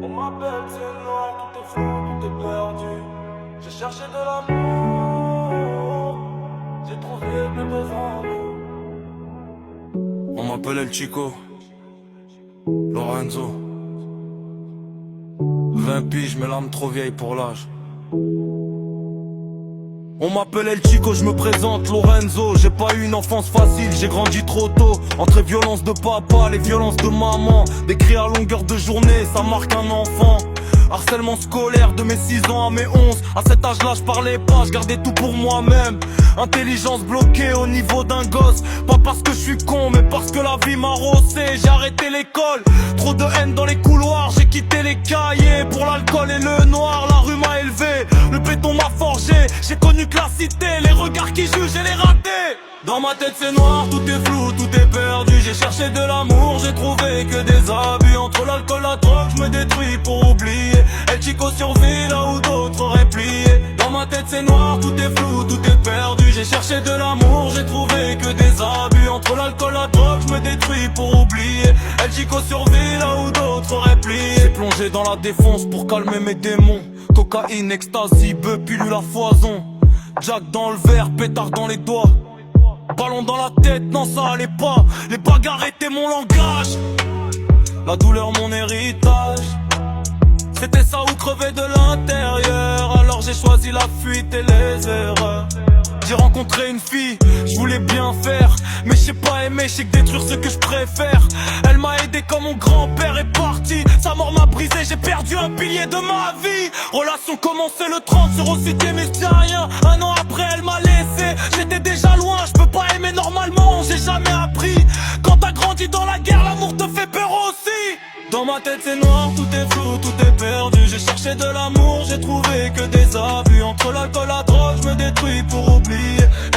On m'appelle, c'est noir, tout est flou, tout est perdu. J'ai cherché de l'amour, j'ai trouvé plus besoin. On m'appelle El Chico, Lorenzo. 20 piges, mais l'âme trop vieille pour l'âge. On m'appelle El Chico, je me présente Lorenzo. J'ai pas eu une enfance facile, j'ai grandi trop tôt. Entre les violences de papa, les violences de maman. Des cris à longueur de journée, ça marque un enfant. Harcèlement scolaire de mes 6 ans à mes 11. À cet âge-là je parlais pas, je gardais tout pour moi-même. Intelligence bloquée au niveau d'un gosse. Pas parce que je suis con, mais parce que la vie m'a rossé. J'ai arrêté l'école, trop de haine dans les couloirs. J'ai quitté les cahiers pour l'alcool et le noir. La rue m'a élevé, le béton m'a forgé. J'ai connu que la cité, les regards qui jugent et les ratés. Dans ma tête c'est noir, tout est flou, tout est perdu. J'ai cherché de l'amour, j'ai trouvé que des abus. Entre l'alcool, la drogue, je me détruis pour oublier. El Chico survit là où d'autres auraient plié. Dans ma tête c'est noir, tout est flou, tout est perdu. J'ai cherché de l'amour, j'ai trouvé que des abus. Entre l'alcool, la drogue, je me détruis pour oublier. El Chico survit là où d'autres auraient plié. J'ai plongé dans la défonce pour calmer mes démons. Cocaïne, ecstasy, bœuf, pilule à foison. Jack dans le verre, pétard dans les doigts. Ballon dans la tête, non ça allait pas. Les bagarres étaient mon langage, la douleur mon héritage. C'était ça ou crever de l'intérieur. Alors j'ai choisi la fuite et les erreurs. J'ai rencontré une fille, je voulais bien faire, mais je sais pas aimer, je sais que détruire ce que je préfère. Elle m'a aidé quand mon grand-père est parti. Sa mort m'a brisé, j'ai perdu un pilier de ma vie. Relation commencée le 30 sur au cité, mais je dis rien. Un an après elle m'a laissé, j'étais déjà loin. Je peux pas aimer normalement, j'ai jamais appris. Quand t'as grandi dans la guerre, l'amour te fait peur aussi. Dans ma tête c'est noir, tout est flou, tout est perdu. J'ai cherché de l'amour, j'ai trouvé que des abus. Entre l'alcool, la drogue, je me détruis pour oublier.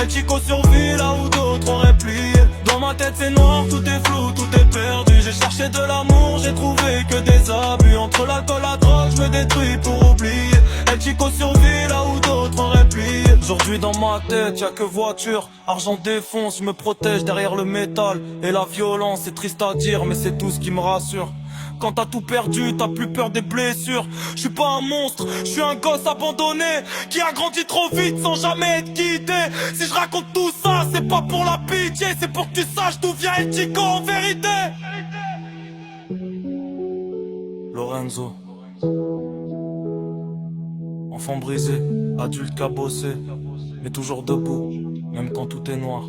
El Chico survit là où d'autres auraient plié. Dans ma tête c'est noir, tout est flou, tout est perdu. J'ai cherché de l'amour, j'ai trouvé que des abus. Entre l'alcool, la drogue, je me détruis pour oublier. El Chico survit là où d'autres auraient plié. Aujourd'hui dans ma tête y'a que voiture, argent défonce, je me protège derrière le métal. Et la violence, c'est triste à dire mais c'est tout ce qui me rassure. Quand t'as tout perdu, t'as plus peur des blessures. Je suis pas un monstre, je suis un gosse abandonné qui a grandi trop vite sans jamais être quitté. Si je raconte tout ça, c'est pas pour la pitié, c'est pour que tu saches d'où vient El Chico en vérité. Lorenzo, enfant brisé, adulte cabossé, mais toujours debout, même quand tout est noir.